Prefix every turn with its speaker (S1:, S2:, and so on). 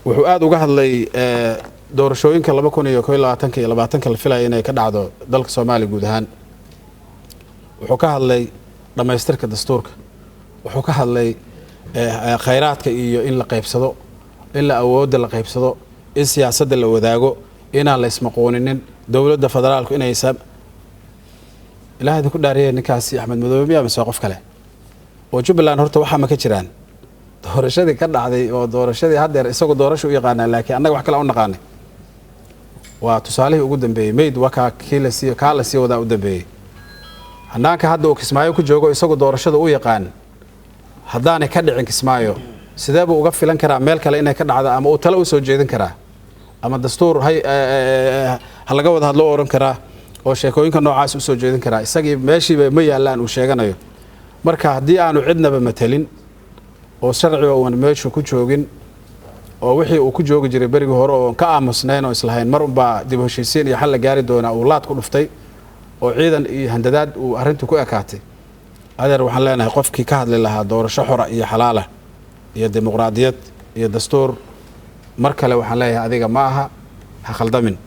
S1: wuxuu aad uga hadlay doorashooyinka 2021 iyo 20 la filayo inay ka dhacdo dalka Soomaaliya guud ahaan wuxuu ka hadlay dhamaystirka dastuurka wuxuu ka hadlay khayraadka iyo in la qaybsado in la awoodda la qaybsado in siyaasadda la wadaago inaan la ismaqooninin dawladda federaalku inay ilaahay ku dhaariyay ninkaasi Axmed Madoobe ama qof kale oo Jubbaland horta waxa ma ka jiraan doorashadii ka dhacday oo doorashadii hadeer isagoo doorasho u yaqaan laakiin annaga wax kale u naqaanay waa tusaalihii ugu dambeeyay meyd waka kala sii wada u dambeeyay hanaanka hadda uu Kismaayo ku joogo isagoo doorashada u yaqaan haddaanay ka dhicin Kismaayo sidee buu uga filan karaa meel kale inay ka dhacdo ama uu talo u soo jeedin karaa ama dastuur ha laga wada hadlo oran karaa oo sheekooyinka noocaas u soo jeedin karaa isagii meeshii ma yaalaan uu sheeganayo marka haddii aanu cidnaba matalin oo sharciga uu meeshu ku joogin oo wixii uu ku joogi jiray bariga hore oo ka aamusnayn oo islahayn mar unba dib u heshiisiin iyo xal la gaari doona uu laad ku dhuftay oo ciidan iyo handadaad uu arintu ku ekaatay adeer waxaan leenahay qofkii ka hadli lahaa doorasho xor iyo xalaal ah iyo dimuqraadiyad iyo dastuur mar kale waxaan leeyahay adiga ma aha ha khaldamin